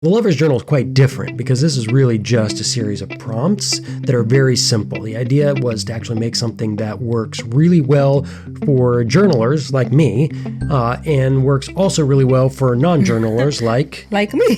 The Lover's Journal is quite different because this is really just a series of prompts that are very simple. The idea was to actually make something that works really well for journalers like me, and works also really well for non-journalers like me.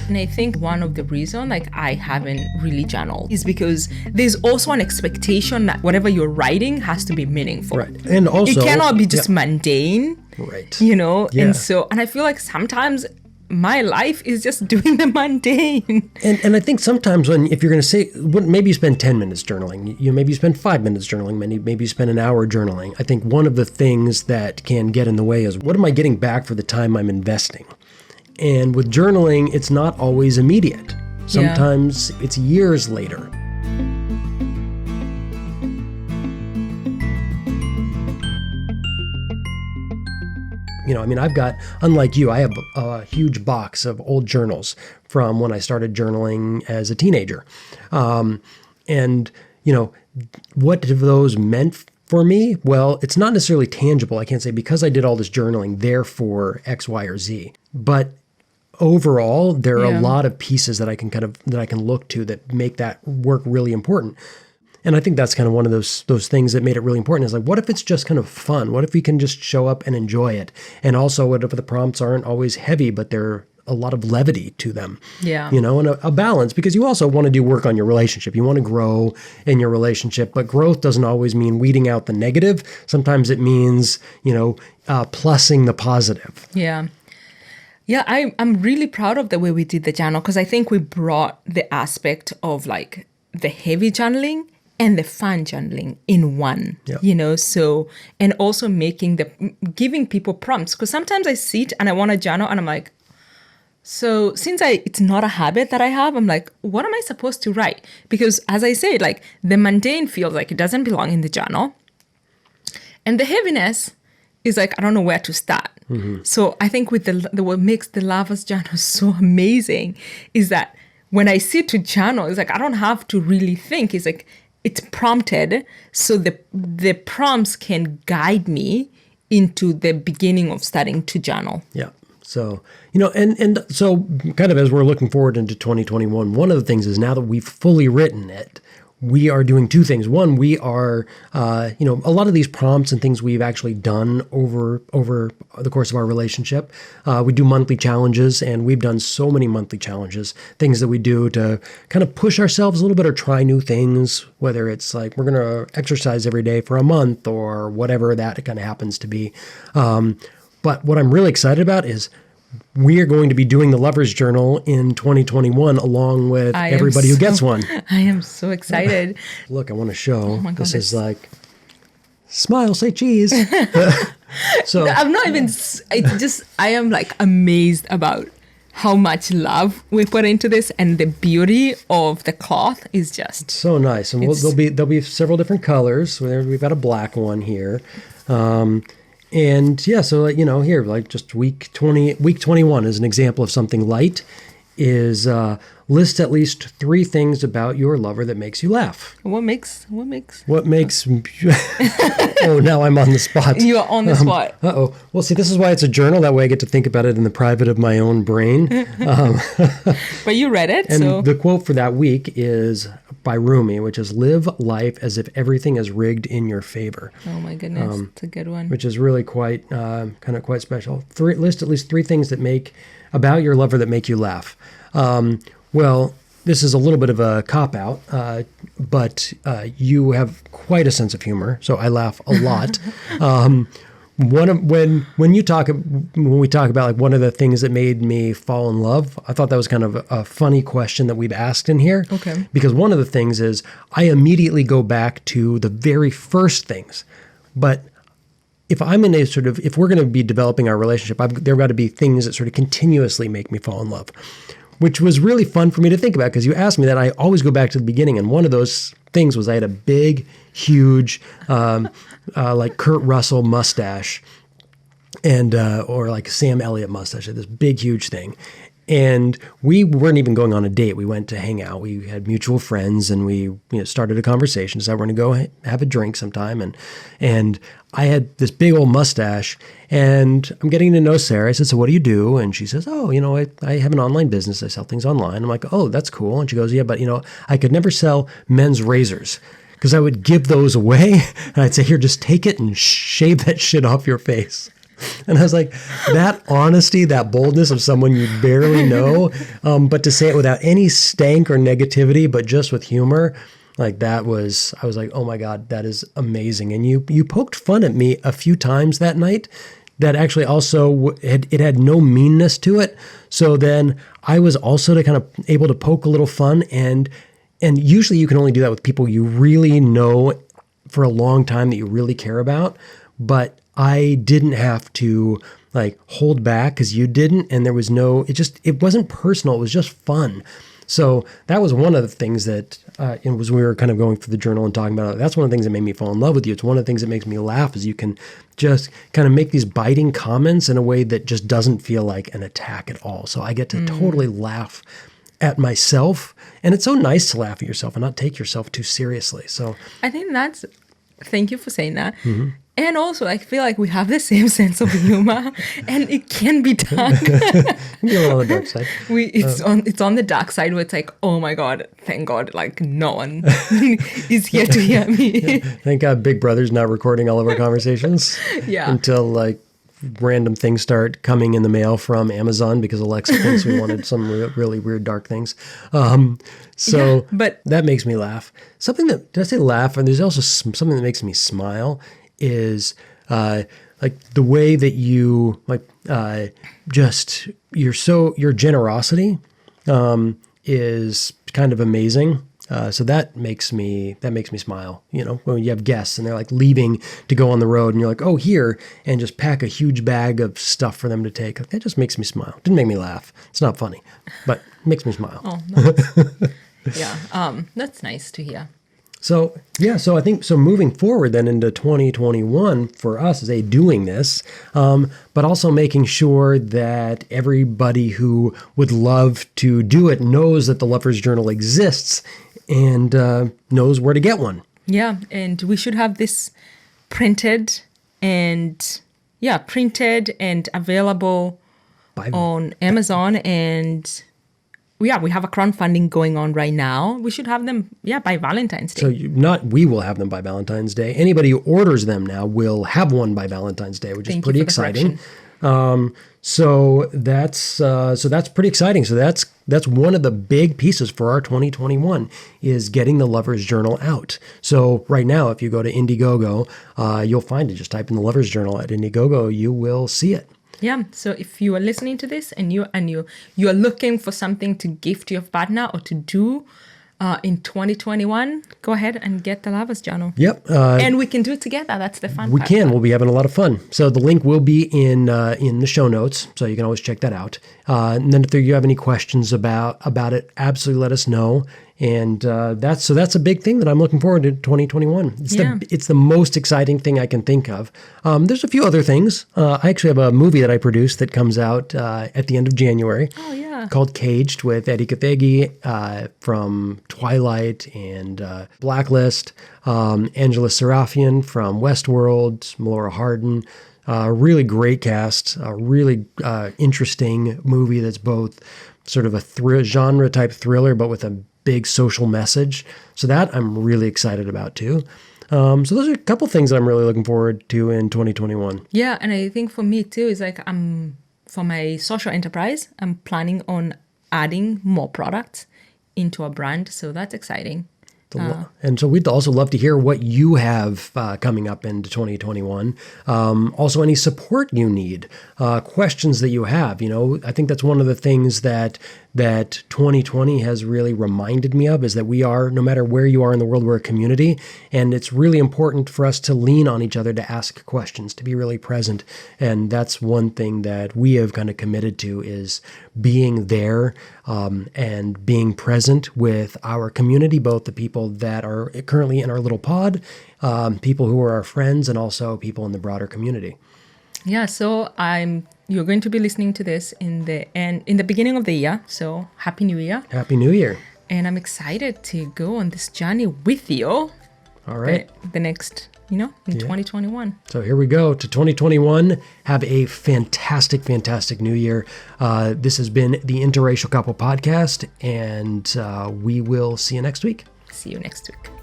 And I think one of the reasons I haven't really journaled is because there's also an expectation that whatever you're writing has to be meaningful. Right. And also it cannot be just mundane. Right. Yeah. And I feel like sometimes my life is just doing the mundane. And I think sometimes if you're going to say, maybe you spend 10 minutes journaling, maybe you spend 5 minutes journaling, maybe you spend an hour journaling. I think one of the things that can get in the way is, what am I getting back for the time I'm investing? And with journaling, it's not always immediate. Sometimes it's years later. I've got, unlike you, I have a huge box of old journals from when I started journaling as a teenager. What have those meant for me? Well, it's not necessarily tangible. I can't say because I did all this journaling, therefore X, Y, or Z. But overall, there are a lot of pieces that I can look to that make that work really important. And I think that's kind of one of those things that made it really important is what if it's just kind of fun? What if we can just show up and enjoy it? And also, what if the prompts aren't always heavy, but they're a lot of levity to them? Yeah. And a balance, because you also want to do work on your relationship. You want to grow in your relationship, but growth doesn't always mean weeding out the negative. Sometimes it means, plussing the positive. Yeah. Yeah, I'm really proud of the way we did the journal because I think we brought the aspect of the heavy journaling and the fun journaling in one, and also giving people prompts. Because sometimes I sit and I want to journal and I'm like, so since it's not a habit that I have, I'm like, what am I supposed to write? Because as I said, the mundane feels like it doesn't belong in the journal. And the heaviness is I don't know where to start. Mm-hmm. So I think with what makes the Lover's Journal so amazing is that when I sit to journal, it's I don't have to really think. It's prompted, so the prompts can guide me into the beginning of starting to journal. Yeah. So, and so kind of as we're looking forward into 2021, one of the things is now that we've fully written it, we are doing two things. One, we are, a lot of these prompts and things we've actually done over the course of our relationship. We do monthly challenges, and we've done so many monthly challenges, things that we do to kind of push ourselves a little bit or try new things, whether it's we're going to exercise every day for a month or whatever that kind of happens to be. But what I'm really excited about is we are going to be doing the Lover's Journal in 2021 along with everybody who gets one. I am so excited. Look, I want to show. Oh my God, this is smile, say cheese. So I'm not even, I am amazed about how much love we put into this, and the beauty of the cloth is just so nice. And there'll be several different colors. We've got a black one here. And yeah, so here, just week 21 is an example of something light. Is list at least 3 things about your lover that makes you laugh. What makes? Oh, now I'm on the spot. You are on the spot. Uh-oh. Well, see, this is why it's a journal. That way I get to think about it in the private of my own brain. But you read it, and the quote for that week is by Rumi, which is, "Live life as if everything is rigged in your favor." Oh my goodness, it's a good one. Which is really quite special. List at least 3 things that about your lover that make you laugh. Well, this is a little bit of a cop-out, but you have quite a sense of humor, so I laugh a lot. When we talk about one of the things that made me fall in love, I thought that was kind of a funny question that we've asked in here. Okay. Because one of the things is I immediately go back to the very first things, but if we're going to be developing our relationship, there got to be things that sort of continuously make me fall in love, which was really fun for me to think about because you asked me that. I always go back to the beginning, and one of those things was I had a big, huge, Kurt Russell mustache, and or Sam Elliott mustache. I had this big, huge thing, And we weren't even going on a date. We went to hang out. We had mutual friends, and we started a conversation. So we're going to go have a drink sometime. And I had this big old mustache, and I'm getting to know Sarah. I said, "So what do you do?" And she says, "Oh, I have an online business. I sell things online." I'm like, "Oh, that's cool." And she goes, "Yeah, but I could never sell men's razors because I would give those away." And I'd say, "Here, just take it and shave that shit off your face." And I was like, that honesty, that boldness of someone you barely know, but to say it without any stank or negativity, but just with humor, like I was like, oh my God, that is amazing. And you poked fun at me a few times that night that actually also it had no meanness to it. So then I was also to kind of able to poke a little fun. And usually you can only do that with people you really know for a long time that you really care about. But I didn't have to like hold back because you didn't. And there was it wasn't personal. It was just fun. So that was one of the things that we were kind of going through the journal and talking about it. That's one of the things that made me fall in love with you. It's one of the things that makes me laugh is you can just kind of make these biting comments in a way that just doesn't feel like an attack at all. So I get to totally laugh at myself. And it's so nice to laugh at yourself and not take yourself too seriously. So I think thank you for saying that. Mm-hmm. And also, I feel like we have the same sense of humor, and it can be dark. You're on the dark side. It's on the dark side where it's like, oh my God, thank God, like no one is here to hear me. Yeah. Thank God Big Brother's not recording all of our conversations. Yeah. Until like random things start coming in the mail from Amazon because Alexa thinks we wanted some really weird dark things. But that makes me laugh. Did I say laugh? And there's also something that makes me smile. Is like the way that you your generosity is kind of amazing. So that makes me smile. When you have guests and they're like leaving to go on the road and you're like, oh, here, and just pack a huge bag of stuff for them to take. That just makes me smile. Didn't make me laugh. It's not funny, but it makes me smile. Oh, nice. Yeah. That's nice to hear. So I think moving forward then into 2021 for us is doing this, but also making sure that everybody who would love to do it knows that the Lover's Journal exists and knows where to get one. Yeah, and we should have this printed and available on Amazon and... Yeah, we have a crowdfunding going on right now. We should have them, by Valentine's Day. So we will have them by Valentine's Day. Anybody who orders them now will have one by Valentine's Day, which is pretty exciting. So that's pretty exciting. So that's one of the big pieces for our 2021 is getting the Lover's Journal out. So right now, if you go to Indiegogo, you'll find it. Just type in the Lover's Journal at Indiegogo, you will see it. Yeah. So if you are listening to this and you are looking for something to gift your partner or to do in 2021, go ahead and get the Lover's Journal. Yep. And we can do it together. That's the fun part. We can. We'll be having a lot of fun. So the link will be in the show notes, so you can always check that out. And then if you have any questions about it, absolutely let us know. And that's a big thing that I'm looking forward to 2021. It's the most exciting thing I can think of. There's a few other things. I actually have a movie that I produced that comes out at the end of January. Oh, yeah. Called Caged with Eddie Cathegi from Twilight and Blacklist, Angela Serafian from Westworld, Melora Hardin. Really great cast, a really interesting movie that's both sort of a genre type thriller, but with a big social message. So that I'm really excited about too. So those are a couple things that I'm really looking forward to in 2021. Yeah, and I think for me too, is like for my social enterprise, I'm planning on adding more products into our brand. So that's exciting. And so we'd also love to hear what you have coming up into 2021. Also, any support you need, questions that you have. I think that's one of the things that 2020 has really reminded me of is that we are, no matter where you are in the world, we're a community. And it's really important for us to lean on each other to ask questions, to be really present. And that's one thing that we have kind of committed to is being there and being present with our community, both the people that are currently in our little pod, people who are our friends, and also people in the broader community. Yeah, so I'm you're going to be listening to this in the beginning of the year. So Happy New Year. Happy New Year. And I'm excited to go on this journey with you. All right. The next, in 2021. So here we go to 2021. Have a fantastic, fantastic new year. This has been the Interracial Couple Podcast, and we will see you next week. See you next week.